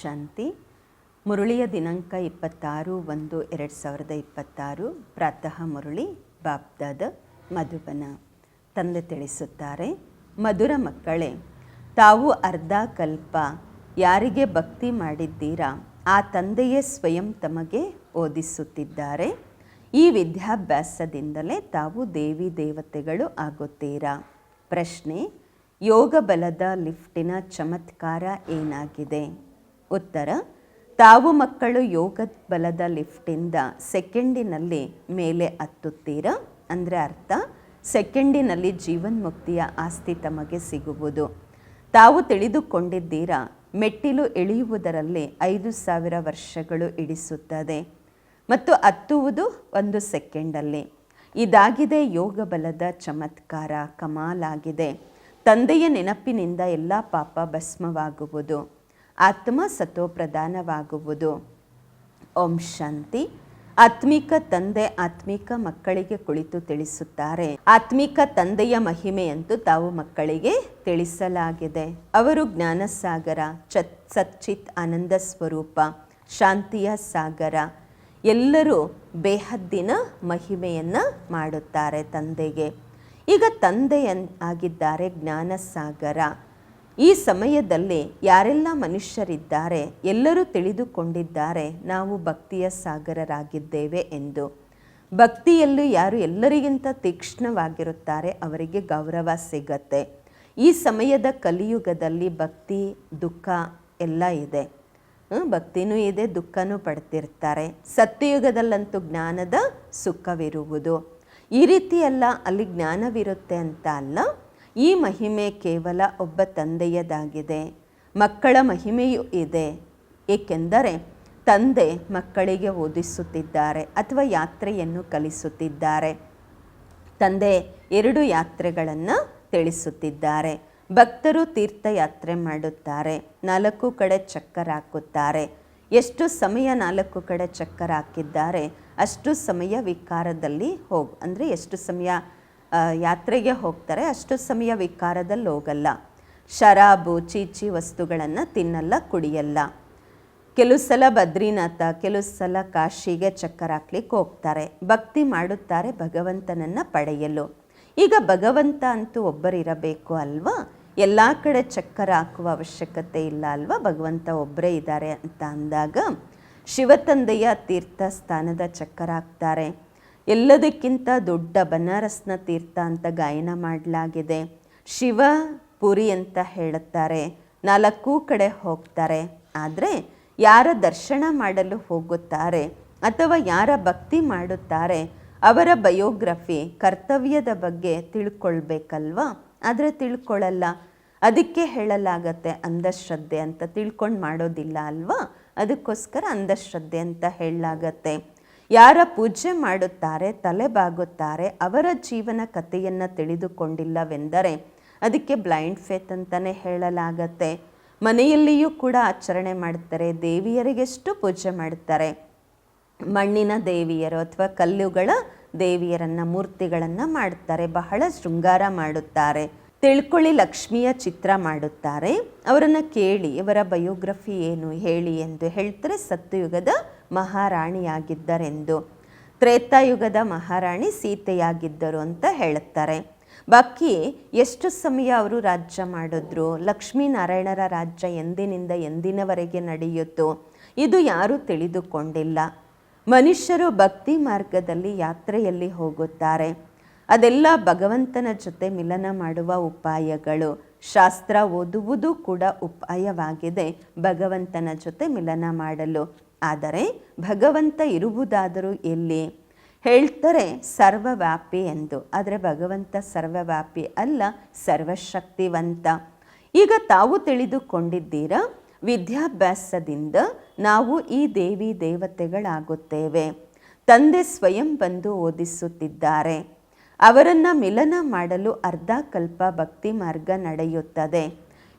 ಶಾಂತಿ. ಮುರುಳಿಯ ದಿನಾಂಕ 26/1/2026. ಪ್ರಾತಃ ಮುರುಳಿ ಬಾಬ್ದಾದ ಮಧುಬನ. ತಂದೆ ತಿಳಿಸುತ್ತಾರೆ, ಮಧುರ ಮಕ್ಕಳೇ, ತಾವು ಅರ್ಧ ಕಲ್ಪ ಯಾರಿಗೆ ಭಕ್ತಿ ಮಾಡಿದ್ದೀರಾ ಆ ತಂದೆಯೇ ಸ್ವಯಂ ತಮಗೆ ಓದಿಸುತ್ತಿದ್ದಾರೆ. ಈ ವಿದ್ಯಾಭ್ಯಾಸದಿಂದಲೇ ತಾವು ದೇವಿ ದೇವತೆಗಳು ಆಗುತ್ತೀರಾ. ಪ್ರಶ್ನೆ: ಯೋಗ ಬಲದ ಲಿಫ್ಟಿನ ಚಮತ್ಕಾರ ಏನಾಗಿದೆ? ಉತ್ತರ: ತಾವು ಮಕ್ಕಳು ಯೋಗ ಬಲದ ಲಿಫ್ಟಿಂದ ಸೆಕೆಂಡಿನಲ್ಲಿ ಮೇಲೆ ಹತ್ತುತ್ತೀರಾ. ಅಂದರೆ ಅರ್ಥ, ಸೆಕೆಂಡಿನಲ್ಲಿ ಜೀವನ್ಮುಕ್ತಿಯ ಆಸ್ತಿ ತಮಗೆ ಸಿಗುವುದು. ತಾವು ತಿಳಿದುಕೊಂಡಿದ್ದೀರಾ, ಮೆಟ್ಟಿಲು ಇಳಿಯುವುದರಲ್ಲಿ 5000 ವರ್ಷಗಳು ಹಿಡಿಸುತ್ತದೆ ಮತ್ತು ಹತ್ತುವುದು 1 ಸೆಕೆಂಡಲ್ಲಿ. ಇದಾಗಿದೆ ಯೋಗ ಬಲದ ಚಮತ್ಕಾರ. ಕಮಾಲಾಗಿದೆ. ತಂದೆಯ ನೆನಪಿನಿಂದ ಎಲ್ಲ ಪಾಪ ಭಸ್ಮವಾಗುವುದು, ಆತ್ಮ ಸತೋಪ್ರಧಾನವಾಗುವುದು. ಓಂ ಶಾಂತಿ. ಆತ್ಮಿಕ ತಂದೆ ಆತ್ಮಿಕ ಮಕ್ಕಳಿಗೆ ಕುಳಿತು ತಿಳಿಸುತ್ತಾರೆ. ಆತ್ಮಿಕ ತಂದೆಯ ಮಹಿಮೆಯಂತೂ ತಾವು ಮಕ್ಕಳಿಗೆ ತಿಳಿಸಲಾಗಿದೆ. ಅವರು ಜ್ಞಾನಸಾಗರ, ಸಚ್ಚಿತ್ ಆನಂದ ಸ್ವರೂಪ, ಶಾಂತಿಯ ಸಾಗರ. ಎಲ್ಲರೂ ಬೇಹದ್ದಿನ ಮಹಿಮೆಯನ್ನು ಮಾಡುತ್ತಾರೆ ತಂದೆಗೆ. ಈಗ ಆಗಿದ್ದಾರೆ ಜ್ಞಾನಸಾಗರ. ಈ ಸಮಯದಲ್ಲಿ ಯಾರೆಲ್ಲ ಮನುಷ್ಯರಿದ್ದಾರೆ ಎಲ್ಲರೂ ತಿಳಿದುಕೊಂಡಿದ್ದಾರೆ ನಾವು ಭಕ್ತಿಯ ಸಾಗರರಾಗಿದ್ದೇವೆ ಎಂದು. ಭಕ್ತಿಯಲ್ಲೂ ಯಾರು ಎಲ್ಲರಿಗಿಂತ ತೀಕ್ಷ್ಣವಾಗಿರುತ್ತಾರೆ ಅವರಿಗೆ ಗೌರವ ಸಿಗತ್ತೆ. ಈ ಸಮಯದ ಕಲಿಯುಗದಲ್ಲಿ ಭಕ್ತಿ ದುಃಖ ಎಲ್ಲ ಇದೆ. ಭಕ್ತಿನೂ ಇದೆ, ದುಃಖನೂ ಪಡ್ತಿರ್ತಾರೆ. ಸತ್ಯಯುಗದಲ್ಲಂತೂ ಜ್ಞಾನದ ಸುಖವಿರುವುದು. ಈ ರೀತಿ ಎಲ್ಲ ಅಲ್ಲಿ ಜ್ಞಾನವಿರುತ್ತೆ ಅಂತ ಅಲ್ಲ. ಈ ಮಹಿಮೆ ಕೇವಲ ಒಬ್ಬ ತಂದೆಯದಾಗಿದೆ. ಮಕ್ಕಳ ಮಹಿಮೆಯೂ ಇದೆ, ಏಕೆಂದರೆ ತಂದೆ ಮಕ್ಕಳಿಗೆ ಓದಿಸುತ್ತಿದ್ದಾರೆ ಅಥವಾ ಯಾತ್ರೆಯನ್ನು ಕಲಿಸುತ್ತಿದ್ದಾರೆ. ತಂದೆ 2 ಯಾತ್ರೆಗಳನ್ನು ತಿಳಿಸುತ್ತಿದ್ದಾರೆ. ಭಕ್ತರು ತೀರ್ಥಯಾತ್ರೆ ಮಾಡುತ್ತಾರೆ, 4 ಕಡೆ ಚಕ್ಕರ್ ಹಾಕುತ್ತಾರೆ. ಎಷ್ಟು ಸಮಯ 4 ಕಡೆ ಚಕ್ಕರ್ ಹಾಕಿದ್ದಾರೆ ಅಷ್ಟು ಸಮಯ ವಿಕಾರದಲ್ಲಿ ಅಂದರೆ ಎಷ್ಟು ಸಮಯ ಯಾತ್ರೆಗೆ ಹೋಗ್ತಾರೆ ಅಷ್ಟು ಸಮಯ ವಿಕಾರದಲ್ಲಿ ಹೋಗಲ್ಲ. ಶರಾಬು ಚೀಚಿ ವಸ್ತುಗಳನ್ನು ತಿನ್ನಲ್ಲ, ಕುಡಿಯಲ್ಲ. ಕೆಲವು ಸಲ ಬದ್ರಿನಾಥ, ಕೆಲವು ಸಲ ಕಾಶಿಗೆ ಚಕ್ಕರ್ ಹಾಕ್ಲಿಕ್ಕೆ ಹೋಗ್ತಾರೆ. ಭಕ್ತಿ ಮಾಡುತ್ತಾರೆ ಭಗವಂತನನ್ನು ಪಡೆಯಲು. ಈಗ ಭಗವಂತ ಅಂತೂ ಒಬ್ಬರಿರಬೇಕು ಅಲ್ವಾ? ಎಲ್ಲ ಕಡೆ ಚಕ್ಕರ್ ಹಾಕುವ ಅವಶ್ಯಕತೆ ಇಲ್ಲ ಅಲ್ವಾ? ಭಗವಂತ ಒಬ್ಬರೇ ಇದ್ದಾರೆ ಅಂತ ಅಂದಾಗ ಶಿವತಂದೆಯ ತೀರ್ಥ ಸ್ಥಾನದ ಚಕ್ಕರ್ ಹಾಕ್ತಾರೆ. ಎಲ್ಲದಕ್ಕಿಂತ ದೊಡ್ಡ ಬನಾರಸ್ನ ತೀರ್ಥ ಅಂತ ಗಾಯನ ಮಾಡಲಾಗಿದೆ. ಶಿವ ಪುರಿ ಅಂತ ಹೇಳುತ್ತಾರೆ. 4 ಕಡೆ ಹೋಗ್ತಾರೆ. ಆದರೆ ಯಾರ ದರ್ಶನ ಮಾಡಲು ಹೋಗುತ್ತಾರೆ ಅಥವಾ ಯಾರ ಭಕ್ತಿ ಮಾಡುತ್ತಾರೆ ಅವರ ಬಯೋಗ್ರಫಿ, ಕರ್ತವ್ಯದ ಬಗ್ಗೆ ತಿಳ್ಕೊಳ್ಬೇಕಲ್ವಾ? ಆದರೆ ತಿಳ್ಕೊಳ್ಳಲ್ಲ. ಅದಕ್ಕೆ ಹೇಳಲಾಗತ್ತೆ ಅಂಧಶ್ರದ್ಧೆ ಅಂತ. ತಿಳ್ಕೊಂಡು ಮಾಡೋದಿಲ್ಲ ಅಲ್ವಾ? ಅದಕ್ಕೋಸ್ಕರ ಅಂಧಶ್ರದ್ಧೆ ಅಂತ ಹೇಳಲಾಗತ್ತೆ. ಯಾರ ಪೂಜೆ ಮಾಡುತ್ತಾರೆ, ತಲೆ ಬಾಗುತ್ತಾರೆ, ಅವರ ಜೀವನ ಕಥೆಯನ್ನು ತಿಳಿದುಕೊಂಡಿಲ್ಲವೆಂದರೆ ಅದಕ್ಕೆ ಬ್ಲೈಂಡ್ ಫೇತ್ ಅಂತಲೇ ಹೇಳಲಾಗತ್ತೆ. ಮನೆಯಲ್ಲಿಯೂ ಕೂಡ ಆಚರಣೆ ಮಾಡ್ತಾರೆ. ದೇವಿಯರಿಗೆಷ್ಟು ಪೂಜೆ ಮಾಡ್ತಾರೆ. ಮಣ್ಣಿನ ದೇವಿಯರು ಅಥವಾ ಕಲ್ಲುಗಳ ದೇವಿಯರನ್ನು, ಮೂರ್ತಿಗಳನ್ನು ಮಾಡ್ತಾರೆ. ಬಹಳ ಶೃಂಗಾರ ಮಾಡುತ್ತಾರೆ. ತಿಳ್ಕೊಳ್ಳಿ, ಲಕ್ಷ್ಮಿಯ ಚಿತ್ರ ಮಾಡುತ್ತಾರೆ. ಅವರನ್ನು ಕೇಳಿ ಇವರ ಬಯೋಗ್ರಫಿ ಏನು ಹೇಳಿ ಎಂದು ಹೇಳ್ತಾರೆ. ಸತ್ಯಯುಗದ ಮಹಾರಾಣಿಯಾಗಿದ್ದರೆಂದು, ತ್ರೇತಾಯುಗದ ಮಹಾರಾಣಿ ಸೀತೆಯಾಗಿದ್ದರು ಅಂತ ಹೇಳುತ್ತಾರೆ. ಬಾಕಿ ಎಷ್ಟು ಸಮಯ ಅವರು ರಾಜ್ಯ ಮಾಡಿದ್ರು, ಲಕ್ಷ್ಮೀನಾರಾಯಣರ ರಾಜ್ಯ ಎಂದಿನಿಂದ ಎಂದಿನವರೆಗೆ ನಡೆಯಿತು, ಇದು ಯಾರೂ ತಿಳಿದುಕೊಂಡಿಲ್ಲ. ಮನುಷ್ಯರು ಭಕ್ತಿ ಮಾರ್ಗದಲ್ಲಿ ಯಾತ್ರೆಯಲ್ಲಿ ಹೋಗುತ್ತಾರೆ. ಅದೆಲ್ಲ ಭಗವಂತನ ಜೊತೆ ಮಿಲನ ಮಾಡುವ ಉಪಾಯಗಳು. ಶಾಸ್ತ್ರ ಓದುವುದು ಕೂಡ ಉಪಾಯವಾಗಿದೆ ಭಗವಂತನ ಜೊತೆ ಮಿಲನ ಮಾಡಲು. ಆದರೆ ಭಗವಂತ ಇರುವುದಾದರೂ ಎಲ್ಲಿ? ಹೇಳ್ತಾರೆ ಸರ್ವವ್ಯಾಪಿ ಎಂದು. ಆದರೆ ಭಗವಂತ ಸರ್ವವ್ಯಾಪಿ ಅಲ್ಲ, ಸರ್ವಶಕ್ತಿವಂತ. ಈಗ ತಾವು ತಿಳಿದುಕೊಂಡಿದ್ದೀರಾ, ವಿದ್ಯಾಭ್ಯಾಸದಿಂದ ನಾವು ಈ ದೇವಿ ದೇವತೆಗಳಾಗುತ್ತೇವೆ. ತಂದೆ ಸ್ವಯಂ ಬಂದು ಓದಿಸುತ್ತಿದ್ದಾರೆ. ಅವರನ್ನು ಮಿಲನ ಮಾಡಲು ಅರ್ಧ ಕಲ್ಪ ಭಕ್ತಿ ಮಾರ್ಗ ನಡೆಯುತ್ತದೆ.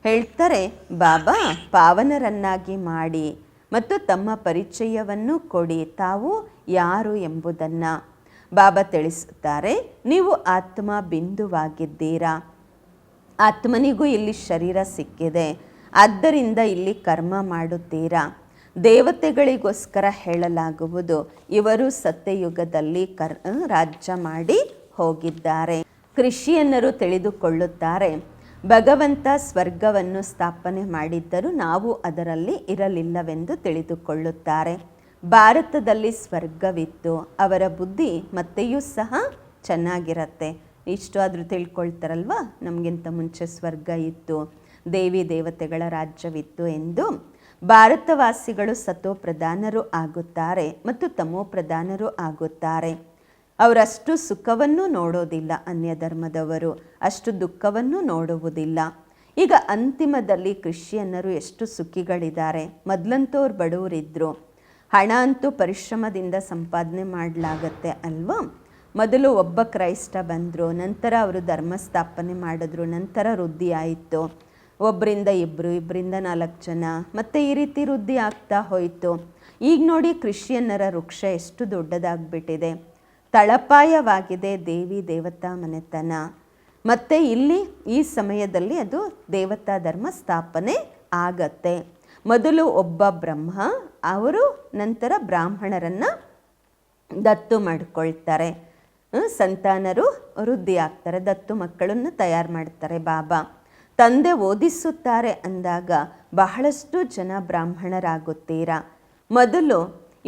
ಹೇಳ್ತಾರೆ, ಬಾಬಾ ಪಾವನರನ್ನಾಗಿ ಮಾಡಿ ಮತ್ತು ತಮ್ಮ ಪರಿಚಯವನ್ನು ಕೊಡಿ, ತಾವು ಯಾರು ಎಂಬುದನ್ನು. ಬಾಬಾ ತಿಳಿಸುತ್ತಾರೆ, ನೀವು ಆತ್ಮ ಬಿಂದುವಾಗಿದ್ದೀರಾ. ಆತ್ಮನಿಗೂ ಇಲ್ಲಿ ಶರೀರ ಸಿಕ್ಕಿದೆ. ಆದ್ದರಿಂದ ಇಲ್ಲಿ ಕರ್ಮ ಮಾಡುತ್ತೀರಾ. ದೇವತೆಗಳಿಗೋಸ್ಕರ ಹೇಳಲಾಗುವುದು, ಇವರು ಸತ್ಯಯುಗದಲ್ಲಿ ರಾಜ್ಯ ಮಾಡಿ ಹೋಗಿದ್ದಾರೆ. ಕೃಷಿಯನ್ನರು ತಿಳಿದುಕೊಳ್ಳುತ್ತಾರೆ, ಭಗವಂತ ಸ್ವರ್ಗವನ್ನು ಸ್ಥಾಪನೆ ಮಾಡಿದ್ದರೂ ನಾವು ಅದರಲ್ಲಿ ಇರಲಿಲ್ಲವೆಂದು ತಿಳಿದುಕೊಳ್ಳುತ್ತಾರೆ. ಭಾರತದಲ್ಲಿ ಸ್ವರ್ಗವಿತ್ತು, ಅವರ ಬುದ್ಧಿ ಮತ್ತೆಯೂ ಸಹ ಚೆನ್ನಾಗಿರತ್ತೆ. ಇಷ್ಟು ಆದರೂ ತಿಳ್ಕೊಳ್ತಾರಲ್ವ, ನಮಗಿಂತ ಮುಂಚೆ ಸ್ವರ್ಗ ಇತ್ತು, ದೇವಿ ದೇವತೆಗಳ ರಾಜ್ಯವಿತ್ತು ಎಂದು. ಭಾರತವಾಸಿಗಳು ಸತೋ ಪ್ರಧಾನರು ಆಗುತ್ತಾರೆ ಮತ್ತು ತಮೋ ಪ್ರಧಾನರು ಆಗುತ್ತಾರೆ. ಅವರಷ್ಟು ಸುಖವನ್ನು ನೋಡೋದಿಲ್ಲ, ಅನ್ಯ ಧರ್ಮದವರು ಅಷ್ಟು ದುಃಖವನ್ನು ನೋಡುವುದಿಲ್ಲ. ಈಗ ಅಂತಿಮದಲ್ಲಿ ಕ್ರಿಶ್ಚಿಯನ್ನರು ಎಷ್ಟು ಸುಖಿಗಳಿದ್ದಾರೆ. ಮೊದಲಂತೂ ಅವ್ರು ಬಡವರಿದ್ದರು, ಹಣ ಅಂತೂ ಪರಿಶ್ರಮದಿಂದ ಸಂಪಾದನೆ ಮಾಡಲಾಗತ್ತೆ ಅಲ್ವಾ. ಮೊದಲು ಒಬ್ಬ ಕ್ರೈಸ್ತ ಬಂದರು, ನಂತರ ಅವರು ಧರ್ಮ ಸ್ಥಾಪನೆ ಮಾಡಿದ್ರು, ನಂತರ ವೃದ್ಧಿ ಆಯಿತು. ಒಬ್ಬರಿಂದ ಇಬ್ಬರು, ಇಬ್ಬರಿಂದ 4 ಜನ, ಮತ್ತು ಈ ರೀತಿ ವೃದ್ಧಿ ಆಗ್ತಾ ಹೋಯಿತು. ಈಗ ನೋಡಿ ಕ್ರಿಶ್ಚಿಯನ್ನರ ವೃಕ್ಷ ಎಷ್ಟು ದೊಡ್ಡದಾಗ್ಬಿಟ್ಟಿದೆ, ತಳಪಾಯವಾಗಿದೆ ದೇವಿ ದೇವತಾ ಮನೆತನ. ಮತ್ತು ಇಲ್ಲಿ ಈ ಸಮಯದಲ್ಲಿ ಅದು ದೇವತಾ ಧರ್ಮ ಸ್ಥಾಪನೆ ಆಗತ್ತೆ. ಮೊದಲು ಒಬ್ಬ ಬ್ರಹ್ಮ, ಅವರು ನಂತರ ಬ್ರಾಹ್ಮಣರನ್ನು ದತ್ತು ಮಾಡಿಕೊಳ್ತಾರೆ. ಸಂತಾನರು ವೃದ್ಧಿ ಆಗ್ತಾರೆ, ದತ್ತು ಮಕ್ಕಳನ್ನು ತಯಾರು ಮಾಡ್ತಾರೆ ಬಾಬಾ. ತಂದೆ ಓದಿಸುತ್ತಾರೆ ಅಂದಾಗ ಬಹಳಷ್ಟು ಜನ ಬ್ರಾಹ್ಮಣರಾಗುತ್ತೀರಾ. ಮೊದಲು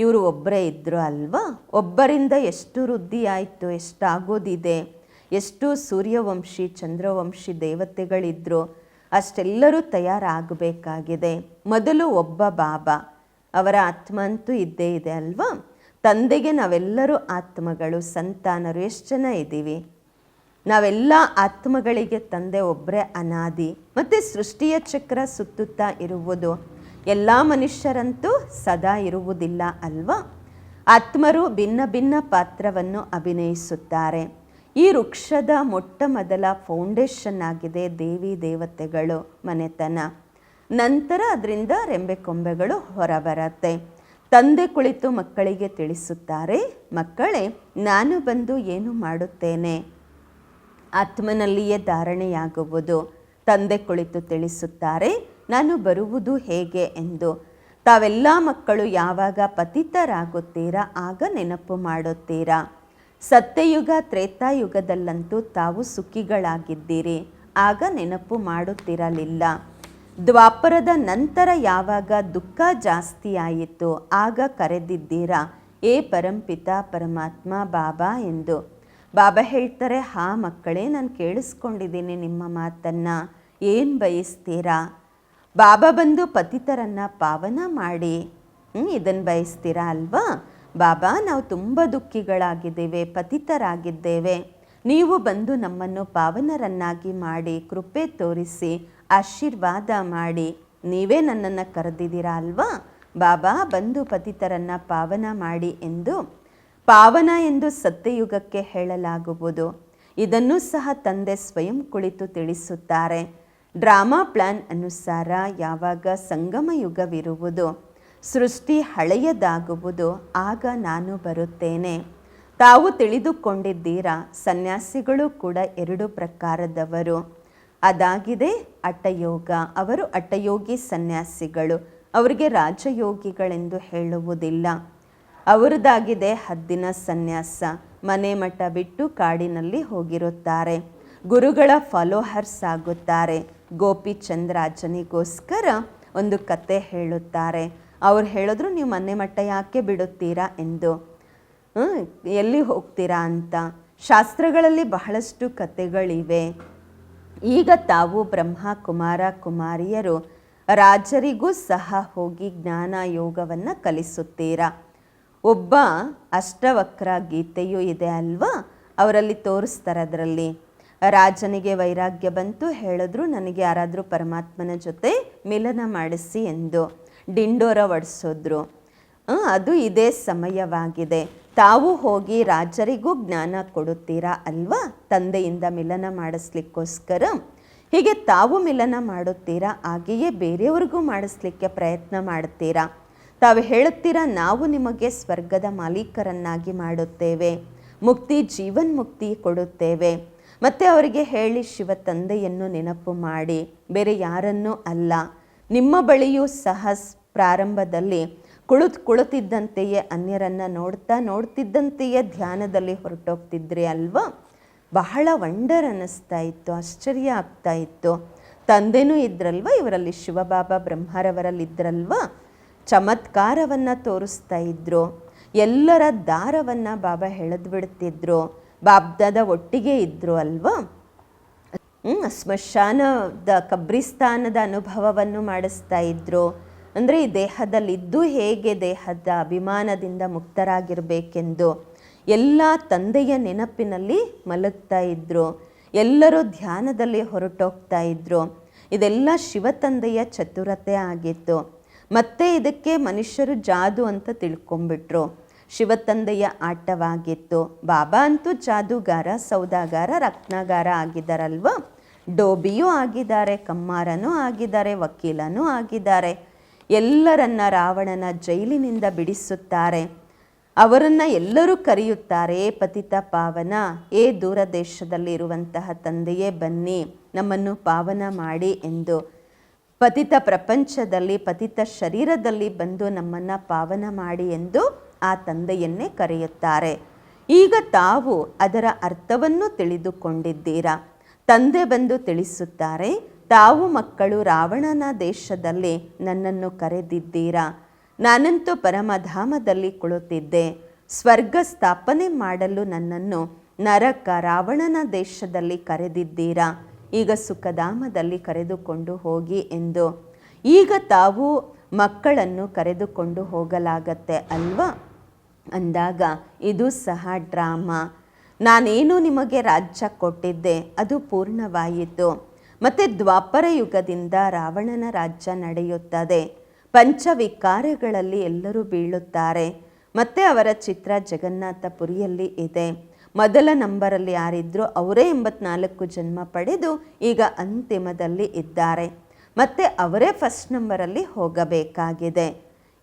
ಇವರು ಒಬ್ಬರೇ ಇದ್ದರು ಅಲ್ವಾ, ಒಬ್ಬರಿಂದ ಎಷ್ಟು ವೃದ್ಧಿ ಆಯಿತು, ಎಷ್ಟಾಗೋದಿದೆ. ಎಷ್ಟು ಸೂರ್ಯವಂಶಿ ಚಂದ್ರವಂಶಿ ದೇವತೆಗಳಿದ್ದರು, ಅಷ್ಟೆಲ್ಲರೂ ತಯಾರಾಗಬೇಕಾಗಿದೆ. ಮೊದಲು ಒಬ್ಬ ಬಾಬಾ, ಅವರ ಆತ್ಮ ಅಂತೂ ಇದ್ದೇ ಇದೆ ಅಲ್ವಾ. ತಂದೆಗೆ ನಾವೆಲ್ಲರೂ ಆತ್ಮಗಳು, ಸಂತಾನರು ಎಷ್ಟು ಜನ ಇದ್ದೀವಿ. ನಾವೆಲ್ಲ ಆತ್ಮಗಳಿಗೆ ತಂದೆ ಒಬ್ಬರೇ ಅನಾದಿ. ಮತ್ತು ಸೃಷ್ಟಿಯ ಚಕ್ರ ಸುತ್ತುತ್ತಾ ಇರುವುದು, ಎಲ್ಲ ಮನುಷ್ಯರಂತೂ ಸದಾ ಇರುವುದಿಲ್ಲ ಅಲ್ವಾ. ಆತ್ಮರು ಭಿನ್ನ ಭಿನ್ನ ಪಾತ್ರವನ್ನು ಅಭಿನಯಿಸುತ್ತಾರೆ. ಈ ವೃಕ್ಷದ ಮೊಟ್ಟ ಮೊದಲ ಫೌಂಡೇಶನ್ ಆಗಿದೆ ದೇವಿ ದೇವತೆಗಳು ಮನೆತನ. ನಂತರ ಅದರಿಂದ ರೆಂಬೆ ಕೊಂಬೆಗಳು ಹೊರಬರತ್ತೆ. ತಂದೆ ಕುಳಿತು ಮಕ್ಕಳಿಗೆ ತಿಳಿಸುತ್ತಾರೆ, ಮಕ್ಕಳೇ ನಾನು ಬಂದು ಏನು ಮಾಡುತ್ತೇನೆ, ಆತ್ಮನಲ್ಲಿಯೇ ಧಾರಣೆಯಾಗುವುದು. ತಂದೆ ಕುಳಿತು ತಿಳಿಸುತ್ತಾರೆ, ನಾನು ಬರುವುದು ಹೇಗೆ ಎಂದು. ತಾವೆಲ್ಲ ಮಕ್ಕಳು ಯಾವಾಗ ಪತಿತರಾಗುತ್ತೀರಾ ಆಗ ನೆನಪು ಮಾಡುತ್ತೀರಾ. ಸತ್ಯಯುಗ ತ್ರೇತಾಯುಗದಲ್ಲಂತೂ ತಾವು ಸುಖಿಗಳಾಗಿದ್ದೀರಿ, ಆಗ ನೆನಪು ಮಾಡುತ್ತಿರಲಿಲ್ಲ. ದ್ವಾಪರದ ನಂತರ ಯಾವಾಗ ದುಃಖ ಜಾಸ್ತಿ ಆಯಿತು ಆಗ ಕರೆದಿದ್ದೀರಾ, ಏ ಪರಂಪಿತ ಪರಮಾತ್ಮ ಬಾಬಾ ಎಂದು. ಬಾಬಾ ಹೇಳ್ತಾರೆ, ಹಾ ಮಕ್ಕಳೇ, ನಾನು ಕೇಳಿಸ್ಕೊಂಡಿದ್ದೀನಿ ನಿಮ್ಮ ಮಾತನ್ನು, ಏನು ಬಯಸ್ತೀರಾ. ಬಾಬಾ ಬಂದು ಪತಿತರನ್ನು ಪಾವನ ಮಾಡಿ ಇದನ್ನು ಬಯಸ್ತೀರಾ ಅಲ್ವಾ. ಬಾಬಾ ನಾವು ತುಂಬ ದುಃಖಿಗಳಾಗಿದ್ದೇವೆ, ಪತಿತರಾಗಿದ್ದೇವೆ, ನೀವು ಬಂದು ನಮ್ಮನ್ನು ಪಾವನರನ್ನಾಗಿ ಮಾಡಿ ಕೃಪೆ ತೋರಿಸಿ ಆಶೀರ್ವಾದ ಮಾಡಿ, ನೀವೇ ನನ್ನನ್ನು ಕರೆದಿದ್ದೀರಾ ಅಲ್ವಾ. ಬಾಬಾ ಬಂದು ಪತಿತರನ್ನು ಪಾವನ ಮಾಡಿ ಎಂದು. ಪಾವನ ಎಂದು ಸತ್ಯಯುಗಕ್ಕೆ ಹೇಳಲಾಗುವುದು. ಇದನ್ನು ಸಹ ತಂದೆ ಸ್ವಯಂ ಕುಳಿತು ತಿಳಿಸುತ್ತಾರೆ. ಡ್ರಾಮಾ ಪ್ಲಾನ್ ಅನುಸಾರ ಯಾವಾಗ ಸಂಗಮ ಯುಗವಿರುವುದು, ಸೃಷ್ಟಿ ಹಳೆಯದಾಗುವುದು, ಆಗ ನಾನು ಬರುತ್ತೇನೆ. ತಾವು ತಿಳಿದುಕೊಂಡಿದ್ದೀರಾ, ಸನ್ಯಾಸಿಗಳು ಕೂಡ 2 ಪ್ರಕಾರದವರು. ಅದಾಗಿದೆ ಹಠಯೋಗ, ಅವರು ಹಠಯೋಗಿ ಸನ್ಯಾಸಿಗಳು, ಅವರಿಗೆ ರಾಜಯೋಗಿಗಳೆಂದು ಹೇಳುವುದಿಲ್ಲ. ಅವರದಾಗಿದೆ ಹದ್ದಿನ ಸನ್ಯಾಸ, ಮನೆ ಮಠ ಬಿಟ್ಟು ಕಾಡಿನಲ್ಲಿ ಹೋಗಿರುತ್ತಾರೆ, ಗುರುಗಳ ಫಾಲೋವರ್ಸ್ ಆಗುತ್ತಾರೆ. ಗೋಪಿಚಂದ್ ರಾಜನಿಗೋಸ್ಕರ ಒಂದು ಕತೆ ಹೇಳುತ್ತಾರೆ. ಅವ್ರು ಹೇಳಿದ್ರು, ನೀವು ಮನೆ ಮಠ ಯಾಕೆ ಬಿಡುತ್ತೀರಾ ಎಂದು, ಎಲ್ಲಿ ಹೋಗ್ತೀರಾ ಅಂತ. ಶಾಸ್ತ್ರಗಳಲ್ಲಿ ಬಹಳಷ್ಟು ಕತೆಗಳಿವೆ. ಈಗ ತಾವು ಬ್ರಹ್ಮ ಕುಮಾರ ಕುಮಾರಿಯರು ರಾಜರಿಗೂ ಸಹ ಹೋಗಿ ಜ್ಞಾನ ಯೋಗವನ್ನು ಕಲಿಸುತ್ತೀರಾ. ಒಬ್ಬ ಅಷ್ಟವಕ್ರ ಗೀತೆಯೂ ಇದೆ ಅಲ್ವಾ, ಅವರಲ್ಲಿ ತೋರಿಸ್ತಾರೆ. ಅದರಲ್ಲಿ ರಾಜನಿಗೆ ವೈರಾಗ್ಯ ಬಂತು, ಹೇಳಿದ್ರು ನನಗೆ ಯಾರಾದರೂ ಪರಮಾತ್ಮನ ಜೊತೆ ಮಿಲನ ಮಾಡಿಸಿ ಎಂದು. ಡಿಂಡೋರ ಒಡಿಸಿದ್ರು. ಅದು ಇದೇ ಸಮಯವಾಗಿದೆ. ತಾವು ಹೋಗಿ ರಾಜರಿಗೂ ಜ್ಞಾನ ಕೊಡುತ್ತೀರಾ ಅಲ್ವಾ, ತಂದೆಯಿಂದ ಮಿಲನ ಮಾಡಿಸ್ಲಿಕ್ಕೋಸ್ಕರ. ಹೀಗೆ ತಾವು ಮಿಲನ ಮಾಡುತ್ತೀರಾ, ಹಾಗೆಯೇ ಬೇರೆಯವ್ರಿಗೂ ಮಾಡಿಸ್ಲಿಕ್ಕೆ ಪ್ರಯತ್ನ ಮಾಡ್ತೀರಾ. ತಾವು ಹೇಳುತ್ತೀರಾ, ನಾವು ನಿಮಗೆ ಸ್ವರ್ಗದ ಮಾಲೀಕರನ್ನಾಗಿ ಮಾಡುತ್ತೇವೆ, ಮುಕ್ತಿ ಜೀವನ್ ಮುಕ್ತಿ ಕೊಡುತ್ತೇವೆ. ಮತ್ತು ಅವರಿಗೆ ಹೇಳಿ, ಶಿವ ತಂದೆಯನ್ನು ನೆನಪು ಮಾಡಿ, ಬೇರೆ ಯಾರನ್ನೂ ಅಲ್ಲ. ನಿಮ್ಮ ಬಳಿಯೂ ಸಹ ಪ್ರಾರಂಭದಲ್ಲಿ ಕುಳಿತಿದ್ದಂತೆಯೇ ಅನ್ಯರನ್ನು ನೋಡ್ತಿದ್ದಂತೆಯೇ ಧ್ಯಾನದಲ್ಲಿ ಹೊರಟೋಗ್ತಿದ್ರಿ ಅಲ್ವಾ? ಬಹಳ ವಂಡರ್ ಅನ್ನಿಸ್ತಾ ಇತ್ತು, ಆಶ್ಚರ್ಯ ಆಗ್ತಾ ಇತ್ತು. ತಂದೆನೂ ಇದ್ರಲ್ವ ಇವರಲ್ಲಿ, ಶಿವಬಾಬಾ ಬ್ರಹ್ಮರವರಲ್ಲಿ ಇದ್ರಲ್ವ, ಚಮತ್ಕಾರವನ್ನು ತೋರಿಸ್ತಾ ಇದ್ರು. ಎಲ್ಲರ ದಾರವನ್ನು ಬಾಬಾ ಎಳೆದು ಬಿಡ್ತಿದ್ರು. ಬಾಬ್ದಾದ ಒಟ್ಟಿಗೆ ಇದ್ರು ಅಲ್ವಾ? ಸ್ಮಶಾನದ ಕಬ್ರಿಸ್ತಾನದ ಅನುಭವವನ್ನು ಮಾಡಿಸ್ತಾ ಇದ್ರು. ಅಂದರೆ ಈ ದೇಹದಲ್ಲಿದ್ದು ಹೇಗೆ ದೇಹದ ಅಭಿಮಾನದಿಂದ ಮುಕ್ತರಾಗಿರಬೇಕೆಂದು ಎಲ್ಲ ತಂದೆಯ ನೆನಪಿನಲ್ಲಿ ಮಲಗ್ತಾ ಇದ್ರು. ಎಲ್ಲರೂ ಧ್ಯಾನದಲ್ಲಿ ಹೊರಟೋಗ್ತಾ ಇದ್ರು. ಇದೆಲ್ಲ ಶಿವತಂದೆಯ ಚತುರತೆ ಆಗಿತ್ತು. ಮತ್ತೆ ಇದಕ್ಕೆ ಮನುಷ್ಯರು ಜಾದು ಅಂತ ತಿಳ್ಕೊಂಬಿಟ್ರು. ಶಿವತಂದೆಯ ಆಟವಾಗಿತ್ತು. ಬಾಬಾ ಅಂತೂ ಜಾದೂಗಾರ, ಸೌದಾಗಾರ, ರತ್ನಗಾರ ಆಗಿದ್ದಾರಲ್ವ. ಡೋಬಿಯೂ ಆಗಿದ್ದಾರೆ, ಕಮ್ಮಾರನೂ ಆಗಿದ್ದಾರೆ, ವಕೀಲನೂ ಆಗಿದ್ದಾರೆ. ಎಲ್ಲರನ್ನ ರಾವಣನ ಜೈಲಿನಿಂದ ಬಿಡಿಸುತ್ತಾರೆ. ಅವರನ್ನು ಎಲ್ಲರೂ ಕರೆಯುತ್ತಾರೆ, ಪತಿತ ಪಾವನ, ದೂರ ದೇಶದಲ್ಲಿ ಇರುವಂತಹ ತಂದೆಯೇ ಬನ್ನಿ ನಮ್ಮನ್ನು ಪಾವನ ಮಾಡಿ ಎಂದು. ಪತಿತ ಪ್ರಪಂಚದಲ್ಲಿ ಪತಿತ ಶರೀರದಲ್ಲಿ ಬಂದು ನಮ್ಮನ್ನು ಪಾವನ ಮಾಡಿ ಎಂದು ಆ ತಂದೆಯನ್ನೇ ಕರೆಯುತ್ತಾರೆ. ಈಗ ತಾವು ಅದರ ಅರ್ಥವನ್ನು ತಿಳಿದುಕೊಂಡಿದ್ದೀರಾ. ತಂದೆ ಬಂದು ತಿಳಿಸುತ್ತಾರೆ, ತಾವು ಮಕ್ಕಳು ರಾವಣನ ದೇಶದಲ್ಲಿ ನನ್ನನ್ನು ಕರೆದಿದ್ದೀರಾ. ನಾನಂತೂ ಪರಮಧಾಮದಲ್ಲಿ ಕುಳಿತಿದ್ದೆ. ಸ್ವರ್ಗ ಸ್ಥಾಪನೆ ಮಾಡಲು ನನ್ನನ್ನು ನರಕ ರಾವಣನ ದೇಶದಲ್ಲಿ ಕರೆದಿದ್ದೀರಾ. ಈಗ ಸುಖಧಾಮದಲ್ಲಿ ಕರೆದುಕೊಂಡು ಹೋಗಿ ಎಂದು. ಈಗ ತಾವು ಮಕ್ಕಳನ್ನು ಕರೆದುಕೊಂಡು ಹೋಗಲಾಗತ್ತೆ ಅಲ್ವಾ ಅಂದಾಗ ಇದು ಸಹ ಡ್ರಾಮಾ. ನಾನೇನು ನಿಮಗೆ ರಾಜ್ಯ ಕೊಟ್ಟಿದ್ದೆ ಅದು ಪೂರ್ಣವಾಯಿತು. ಮತ್ತು ದ್ವಾಪರ ಯುಗದಿಂದ ರಾವಣನ ರಾಜ್ಯ ನಡೆಯುತ್ತದೆ. ಪಂಚವಿಕಾರಗಳಲ್ಲಿ ಎಲ್ಲರೂ ಬೀಳುತ್ತಾರೆ. ಮತ್ತು ಅವರ ಚಿತ್ರ ಜಗನ್ನಾಥಪುರಿಯಲ್ಲಿ ಇದೆ. ಮೊದಲ ನಂಬರಲ್ಲಿ ಯಾರಿದ್ರು ಅವರೇ 84 ಜನ್ಮ ಪಡೆದು ಈಗ ಅಂತಿಮದಲ್ಲಿ ಇದ್ದಾರೆ. ಮತ್ತು ಅವರೇ ಫಸ್ಟ್ ನಂಬರಲ್ಲಿ ಹೋಗಬೇಕಾಗಿದೆ.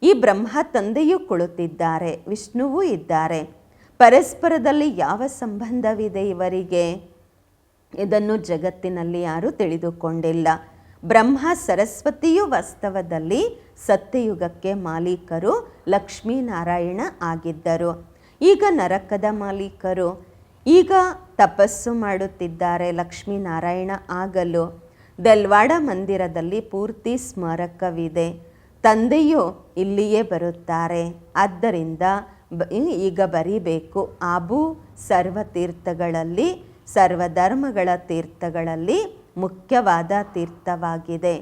ಈ ಬ್ರಹ್ಮ ತಂದೆಯೂ ಕುಳಿತಿದ್ದಾರೆ, ವಿಷ್ಣುವೂ ಇದ್ದಾರೆ. ಪರಸ್ಪರದಲ್ಲಿ ಯಾವ ಸಂಬಂಧವಿದೆ ಇವರಿಗೆ? ಇದನ್ನು ಜಗತ್ತಿನಲ್ಲಿ ಯಾರೂ ತಿಳಿದುಕೊಂಡಿಲ್ಲ. ಬ್ರಹ್ಮ ಸರಸ್ವತಿಯು ವಾಸ್ತವದಲ್ಲಿ ಸತ್ಯಯುಗಕ್ಕೆ ಮಾಲೀಕರು, ಲಕ್ಷ್ಮೀನಾರಾಯಣ ಆಗಿದ್ದರು. ಈಗ ನರಕದ ಮಾಲೀಕರು. ಈಗ ತಪಸ್ಸು ಮಾಡುತ್ತಿದ್ದಾರೆ ಲಕ್ಷ್ಮೀನಾರಾಯಣ ಆಗಲು. ದೆಲ್ವಾಡ ಮಂದಿರದಲ್ಲಿ ಪೂರ್ತಿ ಸ್ಮಾರಕವಿದೆ. ತಂದೆಯು ಇಲ್ಲಿಯೇ ಬರುತ್ತಾರೆ. ಆದ್ದರಿಂದ ಈಗ ಬರೀಬೇಕು. ಆಬು ಸರ್ವತೀರ್ಥಗಳಲ್ಲಿ, ಸರ್ವಧರ್ಮಗಳ ತೀರ್ಥಗಳಲ್ಲಿ ಮುಖ್ಯವಾದ ತೀರ್ಥವಾಗಿದೆ.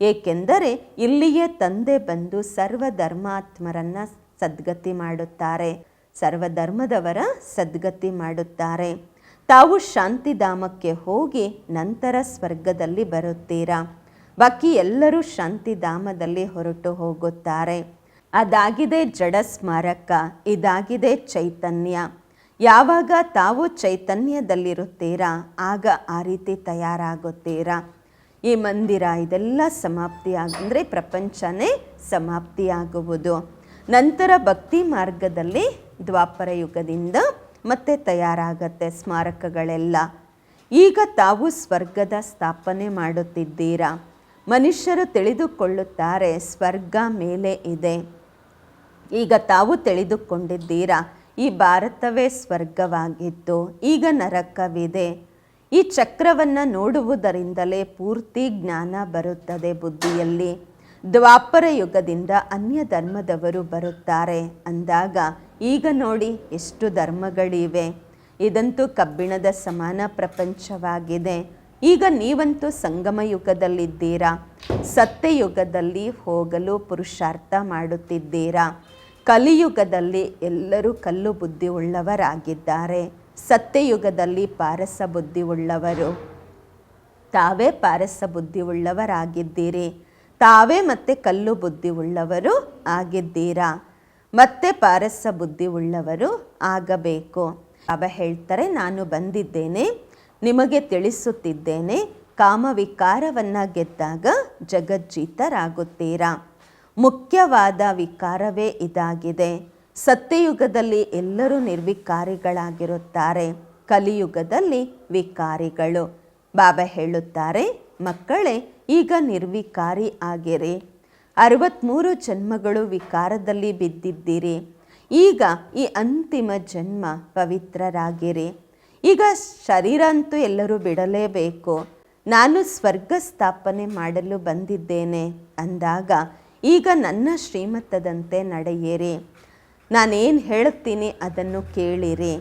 ಏಕೆಂದರೆ ಇಲ್ಲಿಯೇ ತಂದೆ ಬಂದು ಸರ್ವಧರ್ಮಾತ್ಮರನ್ನು ಸದ್ಗತಿ ಮಾಡುತ್ತಾರೆ, ಸರ್ವಧರ್ಮದವರ ಸದ್ಗತಿ ಮಾಡುತ್ತಾರೆ. ತಾವು ಶಾಂತಿಧಾಮಕ್ಕೆ ಹೋಗಿ ನಂತರ ಸ್ವರ್ಗದಲ್ಲಿ ಬರುತ್ತೀರಾ. ಬಾಕಿ ಎಲ್ಲರೂ ಶಾಂತಿಧಾಮದಲ್ಲಿ ಹೊರಟು ಹೋಗುತ್ತಾರೆ. ಅದಾಗಿದೆ ಜಡ ಸ್ಮಾರಕ, ಇದಾಗಿದೆ ಚೈತನ್ಯ. ಯಾವಾಗ ತಾವು ಚೈತನ್ಯದಲ್ಲಿರುತ್ತೀರಾ ಆಗ ಆ ರೀತಿ ತಯಾರಾಗುತ್ತೀರಾ. ಈ ಮಂದಿರ ಇದೆಲ್ಲ ಸಮಾಪ್ತಿಯಾಗಂದರೆ ಪ್ರಪಂಚನೇ ಸಮಾಪ್ತಿಯಾಗುವುದು. ನಂತರ ಭಕ್ತಿ ಮಾರ್ಗದಲ್ಲಿ ದ್ವಾಪರ ಯುಗದಿಂದ ಮತ್ತೆ ತಯಾರಾಗತ್ತೆ ಸ್ಮಾರಕಗಳೆಲ್ಲ. ಈಗ ತಾವು ಸ್ವರ್ಗದ ಸ್ಥಾಪನೆ ಮಾಡುತ್ತಿದ್ದೀರಾ. ಮನುಷ್ಯರು ತಿಳಿದುಕೊಳ್ಳುತ್ತಾರೆ ಸ್ವರ್ಗ ಮೇಲೆ ಇದೆ. ಈಗ ತಾವು ತಿಳಿದುಕೊಂಡಿದ್ದೀರಾ ಈ ಭಾರತವೇ ಸ್ವರ್ಗವಾಗಿತ್ತು, ಈಗ ನರಕವಿದೆ. ಈ ಚಕ್ರವನ್ನು ನೋಡುವುದರಿಂದಲೇ ಪೂರ್ತಿ ಜ್ಞಾನ ಬರುತ್ತದೆ ಬುದ್ಧಿಯಲ್ಲಿ. ದ್ವಾಪರ ಯುಗದಿಂದ ಅನ್ಯ ಧರ್ಮದವರು ಬರುತ್ತಾರೆ ಅಂದಾಗ ಈಗ ನೋಡಿ ಎಷ್ಟು ಧರ್ಮಗಳಿವೆ. ಇದಂತೂ ಕಬ್ಬಿಣದ ಸಮಾನ ಪ್ರಪಂಚವಾಗಿದೆ. ಈಗ ನೀವಂತೂ ಸಂಗಮ ಯುಗದಲ್ಲಿದ್ದೀರಾ. ಸತ್ಯಯುಗದಲ್ಲಿ ಹೋಗಲು ಪುರುಷಾರ್ಥ ಮಾಡುತ್ತಿದ್ದೀರಾ. ಕಲಿಯುಗದಲ್ಲಿ ಎಲ್ಲರೂ ಕಲ್ಲು ಬುದ್ಧಿ ಉಳ್ಳವರಾಗಿದ್ದಾರೆ. ಸತ್ಯಯುಗದಲ್ಲಿ ಪಾರಸ ಬುದ್ಧಿ ಉಳ್ಳವರು. ತಾವೇ ಪಾರಸ ಬುದ್ಧಿ ಉಳ್ಳವರಾಗಿದ್ದೀರಿ. ತಾವೇ ಮತ್ತೆ ಕಲ್ಲು ಬುದ್ಧಿ ಉಳ್ಳವರು ಆಗಿದ್ದೀರಾ. ಮತ್ತೆ ಪಾರಸ ಬುದ್ಧಿ ಉಳ್ಳವರು ಆಗಬೇಕು. ಬಾಬಾ ಹೇಳ್ತಾರೆ, ನಾನು ಬಂದಿದ್ದೇನೆ, ನಿಮಗೆ ತಿಳಿಸುತ್ತಿದ್ದೇನೆ. ಕಾಮವಿಕಾರವನ್ನು ಗೆದ್ದಾಗ ಜಗಜ್ಜೀತರಾಗುತ್ತೀರಾ. ಮುಖ್ಯವಾದ ವಿಕಾರವೇ ಇದಾಗಿದೆ. ಸತ್ಯಯುಗದಲ್ಲಿ ಎಲ್ಲರೂ ನಿರ್ವಿಕಾರಿಗಳಾಗಿರುತ್ತಾರೆ, ಕಲಿಯುಗದಲ್ಲಿ ವಿಕಾರಿಗಳು. ಬಾಬಾ ಹೇಳುತ್ತಾರೆ, ಮಕ್ಕಳೇ ಈಗ ನಿರ್ವಿಕಾರಿ ಆಗಿರಿ. 63 ಜನ್ಮಗಳು ವಿಕಾರದಲ್ಲಿ ಬಿದ್ದಿದ್ದೀರಿ. ಈಗ ಈ ಅಂತಿಮ ಜನ್ಮ ಪವಿತ್ರರಾಗಿರಿ. ಈಗ ಶರೀರ ಅಂತೂ ಎಲ್ಲರೂ ಬಿಡಲೇಬೇಕು. ನಾನು ಸ್ವರ್ಗ ಸ್ಥಾಪನೆ ಮಾಡಲು ಬಂದಿದ್ದೇನೆ ಅಂದಾಗ ಈಗ ನನ್ನ ಶ್ರೀಮತದಂತೆ ನಡೆಯಿರಿ. ನಾನೇನು ಹೇಳುತ್ತೀನಿ ಅದನ್ನು ಕೇಳಿರಿ.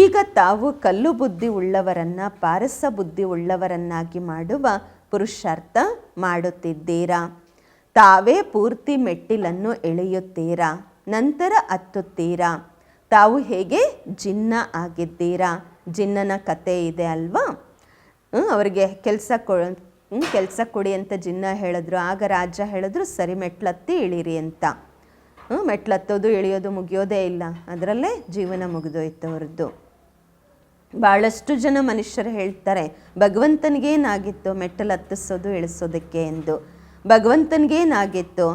ಈಗ ತಾವು ಕಲ್ಲು ಬುದ್ಧಿ ಉಳ್ಳವರನ್ನು ಪಾರಸ ಬುದ್ಧಿ ಉಳ್ಳವರನ್ನಾಗಿ ಮಾಡುವ ಪುರುಷಾರ್ಥ ಮಾಡುತ್ತಿದ್ದೀರಾ. ತಾವೇ ಪೂರ್ತಿ ಮೆಟ್ಟಿಲನ್ನು ಎಳೆಯುತ್ತೀರಾ, ನಂತರ ಹತ್ತುತ್ತೀರಾ. ತಾವು ಹೇಗೆ ಜಿನ್ನ ಆಗಿದ್ದೀರಾ. ಜಿನ್ನನ ಕತೆ ಇದೆ ಅಲ್ವಾ. ಅವರಿಗೆ ಕೆಲಸ ಕೊಡಿ ಅಂತ ಜಿನ್ನ ಹೇಳಿದ್ರು. ಆಗ ರಾಜ ಹೇಳಿದ್ರು ಸರಿ ಮೆಟ್ಲತ್ತಿ ಇಳಿರಿ ಅಂತ. ಮೆಟ್ಲತ್ತೋದು ಇಳಿಯೋದು ಮುಗಿಯೋದೇ ಇಲ್ಲ, ಅದರಲ್ಲೇ ಜೀವನ ಮುಗಿದೋಯ್ತು ಅವ್ರದ್ದು. ಭಾಳಷ್ಟು ಜನ ಮನುಷ್ಯರು ಹೇಳ್ತಾರೆ ಭಗವಂತನಿಗೇನಾಗಿತ್ತು ಮೆಟ್ಟಲು ಹತ್ತಿಸೋದು ಇಳಿಸೋದಕ್ಕೆ ಎಂದು. ಭಗವಂತನಿಗೇನಾಗಿತ್ತು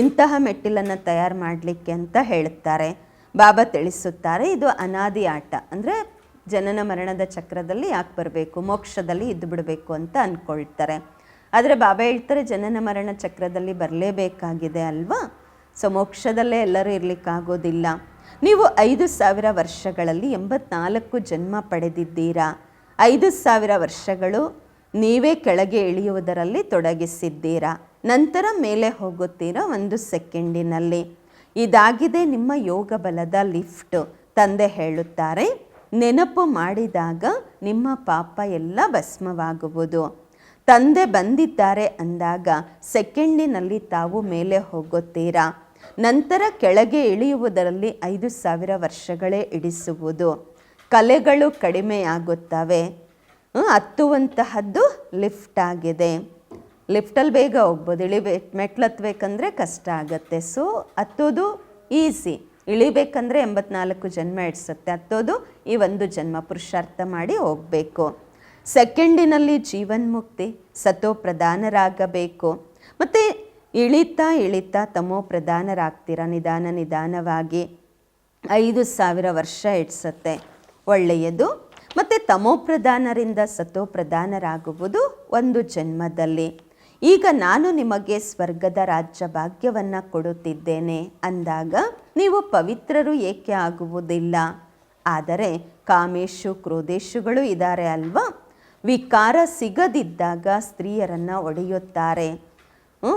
ಇಂತಹ ಮೆಟ್ಟಿಲನ್ನು ತಯಾರು ಮಾಡಲಿಕ್ಕೆ ಅಂತ ಹೇಳ್ತಾರೆ. ಬಾಬಾ ತಿಳಿಸುತ್ತಾರೆ ಇದು ಅನಾದಿ ಆಟ. ಅಂದರೆ ಜನನ ಮರಣದ ಚಕ್ರದಲ್ಲಿ ಯಾಕೆ ಬರಬೇಕು, ಮೋಕ್ಷದಲ್ಲಿ ಇದ್ದು ಬಿಡಬೇಕು ಅಂತ ಅಂದ್ಕೊಳ್ತಾರೆ. ಆದರೆ ಬಾಬಾ ಹೇಳ್ತಾರೆ ಜನನ ಮರಣ ಚಕ್ರದಲ್ಲಿ ಬರಲೇಬೇಕಾಗಿದೆ ಅಲ್ವಾ. ಸೊ ಮೋಕ್ಷದಲ್ಲೇ ಎಲ್ಲರೂ ಇರಲಿಕ್ಕಾಗೋದಿಲ್ಲ. ನೀವು 5000 ವರ್ಷಗಳಲ್ಲಿ 84 ಜನ್ಮ ಪಡೆದಿದ್ದೀರಾ. 5000 ವರ್ಷಗಳು ನೀವೇ ಕೆಳಗೆ ಇಳಿಯುವುದರಲ್ಲಿ ತೊಡಗಿಸಿದ್ದೀರಾ. ನಂತರ ಮೇಲೆ ಹೋಗುತ್ತೀರಾ 1 ಸೆಕೆಂಡಿನಲ್ಲಿ. ಇದಾಗಿದೆ ನಿಮ್ಮ ಯೋಗ ಬಲದ ಲಿಫ್ಟ್. ತಂದೆ ಹೇಳುತ್ತಾರೆ ನೆನಪು ಮಾಡಿದಾಗ ನಿಮ್ಮ ಪಾಪ ಎಲ್ಲ ಭಸ್ಮವಾಗುವುದು. ತಂದೆ ಬಂದಿದ್ದಾರೆ ಅಂದಾಗ ಸೆಕೆಂಡಿನಲ್ಲಿ ತಾವು ಮೇಲೆ ಹೋಗುತ್ತೀರಾ. ನಂತರ ಕೆಳಗೆ ಇಳಿಯುವುದರಲ್ಲಿ 5000 ವರ್ಷಗಳೇ ಇಡಿಸುವುದು. ಕಲೆಗಳು ಕಡಿಮೆಯಾಗುತ್ತವೆ. ಹತ್ತುವಂತಹದ್ದು ಲಿಫ್ಟ್ ಆಗಿದೆ. ಲಿಫ್ಟಲ್ಲಿ ಬೇಗ ಹೋಗ್ಬೋದು. ಮೆಟ್ಲು ಹತ್ತಬೇಕಂದ್ರೆ ಕಷ್ಟ ಆಗುತ್ತೆ. So ಹತ್ತೋದು easy. ಇಳಿಬೇಕಂದ್ರೆ 84 ಜನ್ಮ ಇಡಿಸುತ್ತೆ. ಹತ್ತೋದು ಈ 1 ಜನ್ಮ ಪುರುಷಾರ್ಥ ಮಾಡಿ ಹೋಗಬೇಕು. ಸೆಕೆಂಡಿನಲ್ಲಿ ಜೀವನ್ಮುಕ್ತಿ, ಸತೋ ಪ್ರಧಾನರಾಗಬೇಕು. ಮತ್ತು ಇಳಿತಾ ಇಳಿತಾ ತಮೋ ಪ್ರಧಾನರಾಗ್ತೀರ ನಿಧಾನವಾಗಿ. 5000 ವರ್ಷ ಇಡಿಸುತ್ತೆ, ಒಳ್ಳೆಯದು. ಮತ್ತು ತಮೋ ಪ್ರಧಾನರಿಂದ ಸತೋ ಪ್ರಧಾನರಾಗುವುದು 1 ಜನ್ಮದಲ್ಲಿ. ಈಗ ನಾನು ನಿಮಗೆ ಸ್ವರ್ಗದ ರಾಜ್ಯ ಭಾಗ್ಯವನ್ನು ಕೊಡುತ್ತಿದ್ದೇನೆ ಅಂದಾಗ ನೀವು ಪವಿತ್ರರು ಏಕೆ ಆಗುವುದಿಲ್ಲ. ಆದರೆ ಕಾಮೇಶು ಕ್ರೋಧೇಶುಗಳು ಇದ್ದಾರೆ ಅಲ್ವಾ. ವಿಕಾರ ಸಿಗದಿದ್ದಾಗ ಸ್ತ್ರೀಯರನ್ನು ಒಡೆಯುತ್ತಾರೆ,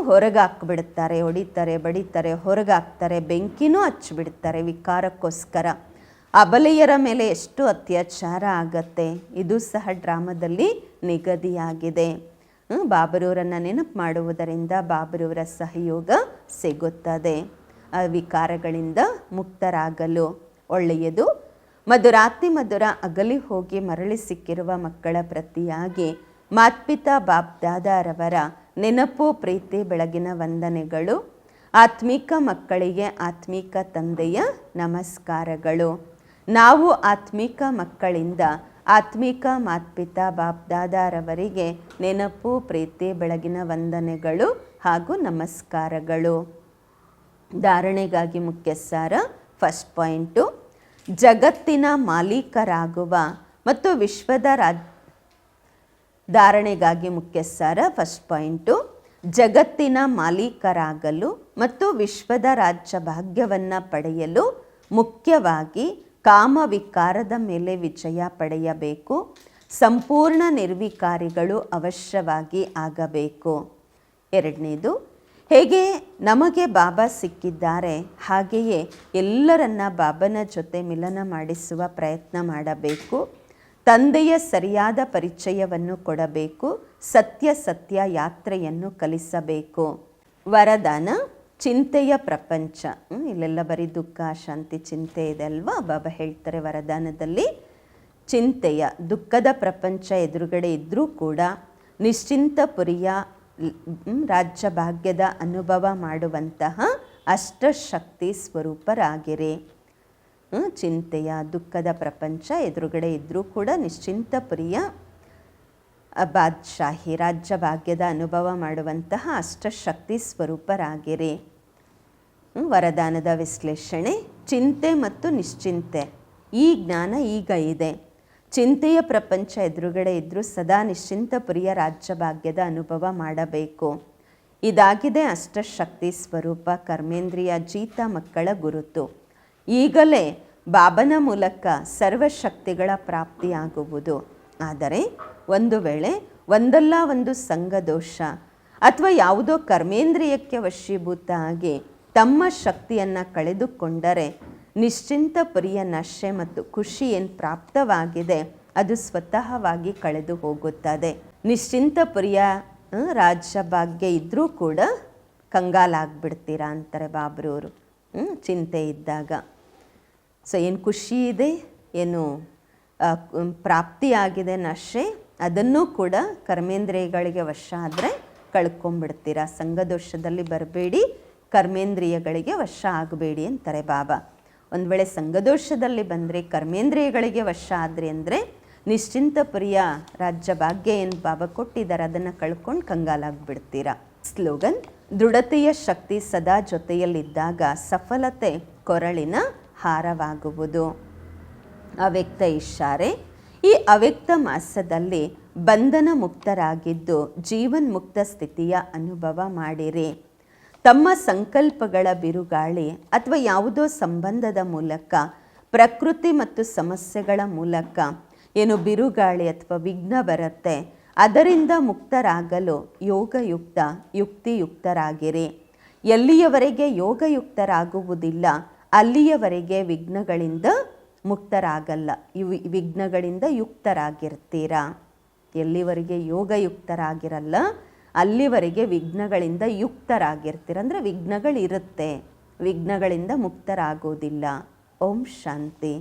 ಹೊರಗೆ ಹಾಕಿಬಿಡುತ್ತಾರೆ, ಹೊಡಿತಾರೆ, ಬಡಿತಾರೆ, ಹೊರಗೆ ಹಾಕ್ತಾರೆ, ಬೆಂಕಿನೂ ಹಚ್ಚಿಬಿಡ್ತಾರೆ ವಿಕಾರಕ್ಕೋಸ್ಕರ. ಅಬಲೆಯರ ಮೇಲೆ ಎಷ್ಟು ಅತ್ಯಾಚಾರ ಆಗತ್ತೆ. ಇದು ಸಹ ಡ್ರಾಮಾದಲ್ಲಿ ನಿಗದಿಯಾಗಿದೆ. ಬಾಬರವರನ್ನು ನೆನಪು ಮಾಡುವುದರಿಂದ ಬಾಬರವರ ಸಹಯೋಗ ಸಿಗುತ್ತದೆ ವಿಕಾರಗಳಿಂದ ಮುಕ್ತರಾಗಲು. ಒಳ್ಳೆಯದು. ಮಧುರಾತಿ ಮಧುರ ಅಗಲಿ ಹೋಗಿ ಮರಳಿ ಸಿಕ್ಕಿರುವ ಮಕ್ಕಳ ಪ್ರತಿಯಾಗಿ ಮಾತ್ಪಿತಾ ಬಾಬ್ದಾದಾರವರ ನೆನಪು ಪ್ರೀತಿ ಬೆಳಗಿನ ವಂದನೆಗಳು. ಆತ್ಮಿಕ ಮಕ್ಕಳಿಗೆ ಆತ್ಮಿಕ ತಂದೆಯ ನಮಸ್ಕಾರಗಳು. ನಾವು ಆತ್ಮಿಕ ಮಕ್ಕಳಿಂದ ಆತ್ಮಿಕ ಮಾತ್ಪಿತಾ ಬಾಬ್ದಾದಾರವರಿಗೆ ನೆನಪು ಪ್ರೀತಿ ಬೆಳಗಿನ ವಂದನೆಗಳು ಹಾಗೂ ನಮಸ್ಕಾರಗಳು. ಧಾರಣೆಗಾಗಿ ಮುಖ್ಯ ಸಾರ. ಫಸ್ಟ್ ಪಾಯಿಂಟು, ಜಗತ್ತಿನ ಮಾಲೀಕರಾಗುವ ಮತ್ತು ವಿಶ್ವದ ಧಾರಣೆಗಾಗಿ ಮುಖ್ಯ ಸಾರ. ಫಸ್ಟ್ ಪಾಯಿಂಟು, ಜಗತ್ತಿನ ಮಾಲೀಕರಾಗಲು ಮತ್ತು ವಿಶ್ವದ ರಾಜ್ಯ ಭಾಗ್ಯವನ್ನು ಪಡೆಯಲು ಮುಖ್ಯವಾಗಿ ಕಾಮವಿಕಾರದ ಮೇಲೆ ವಿಜಯ ಪಡೆಯಬೇಕು. ಸಂಪೂರ್ಣ ನಿರ್ವಿಕಾರಿಗಳು ಅವಶ್ಯವಾಗಿ ಆಗಬೇಕು. ಎರಡನೇದು, ಹೇಗೆ ನಮಗೆ ಬಾಬಾ ಸಿಕ್ಕಿದ್ದಾರೆ ಹಾಗೆಯೇ ಎಲ್ಲರನ್ನ ಬಾಬನ ಜೊತೆ ಮಿಲನ ಮಾಡಿಸುವ ಪ್ರಯತ್ನ ಮಾಡಬೇಕು. ತಂದೆಯ ಸರಿಯಾದ ಪರಿಚಯವನ್ನು ಕೊಡಬೇಕು. ಸತ್ಯ ಯಾತ್ರೆಯನ್ನು ಕಲಿಸಬೇಕು. ವರದಾನ, ಚಿಂತೆಯ ಪ್ರಪಂಚ. ಇಲ್ಲೆಲ್ಲ ಬರೀ ದುಃಖ ಶಾಂತಿ ಚಿಂತೆ ಇದೆ ಅಲ್ವಾ. ಬಾಬಾ ಹೇಳ್ತಾರೆ ವರದಾನದಲ್ಲಿ, ಚಿಂತೆಯ ದುಃಖದ ಪ್ರಪಂಚ ಎದುರುಗಡೆ ಇದ್ದರೂ ಕೂಡ ನಿಶ್ಚಿಂತಪುರಿಯ ರಾಜ್ಯ ಭಾಗ್ಯದ ಅನುಭವ ಮಾಡುವಂತಹ ಅಷ್ಟಶಕ್ತಿ ಸ್ವರೂಪರಾಗಿರಿ. ಚಿಂತೆಯ ದುಃಖದ ಪ್ರಪಂಚ ಎದುರುಗಡೆ ಇದ್ದರೂ ಕೂಡ ನಿಶ್ಚಿಂತಪುರಿಯ ಬಾದ್ಶಾಹಿ ರಾಜ್ಯ ಭಾಗ್ಯದ ಅನುಭವ ಮಾಡುವಂತಹ ಅಷ್ಟಶಕ್ತಿ ಸ್ವರೂಪರಾಗಿರಿ. ವರದಾನದ ವಿಶ್ಲೇಷಣೆ, ಚಿಂತೆ ಮತ್ತು ನಿಶ್ಚಿಂತೆ ಈ ಜ್ಞಾನ ಈಗ ಇದೆ. ಚಿಂತೆಯ ಪ್ರಪಂಚ ಎದುರುಗಡೆ ಇದ್ದರೂ ಸದಾ ನಿಶ್ಚಿಂತ ಪ್ರಿಯ ರಾಜ್ಯಭಾಗ್ಯದ ಅನುಭವ ಮಾಡಬೇಕು. ಇದಾಗಿದೆ ಅಷ್ಟಶಕ್ತಿ ಸ್ವರೂಪ ಕರ್ಮೇಂದ್ರಿಯ ಜೀತ ಮಕ್ಕಳ ಗುರುತು. ಈಗಲೇ ಬಾಬನ ಮೂಲಕ ಸರ್ವಶಕ್ತಿಗಳ ಪ್ರಾಪ್ತಿಯಾಗುವುದು. ಆದರೆ ಒಂದು ವೇಳೆ ಒಂದಲ್ಲ ಒಂದು ಸಂಘದೋಷ ಅಥವಾ ಯಾವುದೋ ಕರ್ಮೇಂದ್ರಿಯಕ್ಕೆ ವಶೀಭೂತ ಆಗಿ ತಮ್ಮ ಶಕ್ತಿಯನ್ನು ಕಳೆದುಕೊಂಡರೆ ನಿಶ್ಚಿಂತ ಪ್ರಿಯ ನಶೆ ಮತ್ತು ಖುಷಿ ಏನು ಪ್ರಾಪ್ತವಾಗಿದೆ ಅದು ಸ್ವತಃವಾಗಿ ಕಳೆದು ಹೋಗುತ್ತದೆ. ನಿಶ್ಚಿಂತ ಪ್ರಿಯ ರಾಜ್ಯಭಾಗ್ಯ ಇದ್ದರೂ ಕೂಡ ಕಂಗಾಲಾಗ್ಬಿಡ್ತೀರಾ ಅಂತಾರೆ ಬಾಬ್ರವರು ಚಿಂತೆ ಇದ್ದಾಗ. ಸೊ ಏನು ಖುಷಿ ಇದೆ, ಏನು ಪ್ರಾಪ್ತಿಯಾಗಿದೆ ನಶೆ, ಅದನ್ನೂ ಕೂಡ ಕರ್ಮೇಂದ್ರಿಯಗಳಿಗೆ ವಶ ಆದರೆ ಕಳ್ಕೊಂಬಿಡ್ತೀರಾ. ಸಂಘದೋಷದಲ್ಲಿ ಬರಬೇಡಿ, ಕರ್ಮೇಂದ್ರಿಯಗಳಿಗೆ ವಶ ಆಗಬೇಡಿ ಅಂತಾರೆ ಬಾಬಾ. ಒಂದು ವೇಳೆ ಸಂಘದೋಷದಲ್ಲಿ ಬಂದರೆ ಕರ್ಮೇಂದ್ರಿಯಗಳಿಗೆ ವಶ ಆದರೆ ಅಂದರೆ ನಿಶ್ಚಿಂತ ಪ್ರಿಯ ರಾಜ್ಯಭಾಗ್ಯ ಏನು ಬಾಬಾ ಕೊಟ್ಟಿದ್ದಾರೆ ಅದನ್ನು ಕಳ್ಕೊಂಡು ಕಂಗಾಲಾಗ್ಬಿಡ್ತೀರಾ. ಸ್ಲೋಗನ್: ದೃಢತೆಯ ಶಕ್ತಿ ಸದಾ ಜೊತೆಯಲ್ಲಿದ್ದಾಗ ಸಫಲತೆ ಕೊರಳಿನ ಹಾರವಾಗುವುದು. ಅವ್ಯಕ್ತ ಇಶಾರೆ: ಈ ಅವ್ಯಕ್ತ ಮಾಸದಲ್ಲಿ ಬಂಧನ ಮುಕ್ತರಾಗಿದ್ದು ಜೀವನ್ಮುಕ್ತ ಸ್ಥಿತಿಯ ಅನುಭವ ಮಾಡಿರಿ. ತಮ್ಮ ಸಂಕಲ್ಪಗಳ ಬಿರುಗಾಳಿ ಅಥವಾ ಯಾವುದೋ ಸಂಬಂಧದ ಮೂಲಕ ಪ್ರಕೃತಿ ಮತ್ತು ಸಮಸ್ಯೆಗಳ ಮೂಲಕ ಏನು ಬಿರುಗಾಳಿ ಅಥವಾ ವಿಘ್ನ ಬರುತ್ತೆ, ಅದರಿಂದ ಮುಕ್ತರಾಗಲು ಯೋಗಯುಕ್ತ ಯುಕ್ತಿಯುಕ್ತರಾಗಿರಿ. ಎಲ್ಲಿಯವರೆಗೆ ಯೋಗಯುಕ್ತರಾಗುವುದಿಲ್ಲ ಅಲ್ಲಿಯವರೆಗೆ ವಿಘ್ನಗಳಿಂದ ಮುಕ್ತರಾಗಲ್ಲ, ವಿಘ್ನಗಳಿಂದ ಯುಕ್ತರಾಗಿರ್ತೀರಾ. ಎಲ್ಲಿವರೆಗೆ ಯೋಗಯುಕ್ತರಾಗಿರಲ್ಲ ಅಲ್ಲಿವರೆಗೆ ವಿಘ್ನಗಳಿಂದ ಯುಕ್ತರಾಗಿರ್ತೀರ. ಅಂದರೆ ವಿಘ್ನಗಳಿರುತ್ತೆ, ವಿಘ್ನಗಳಿಂದ ಮುಕ್ತರಾಗೋದಿಲ್ಲ. ಓಂ ಶಾಂತಿ.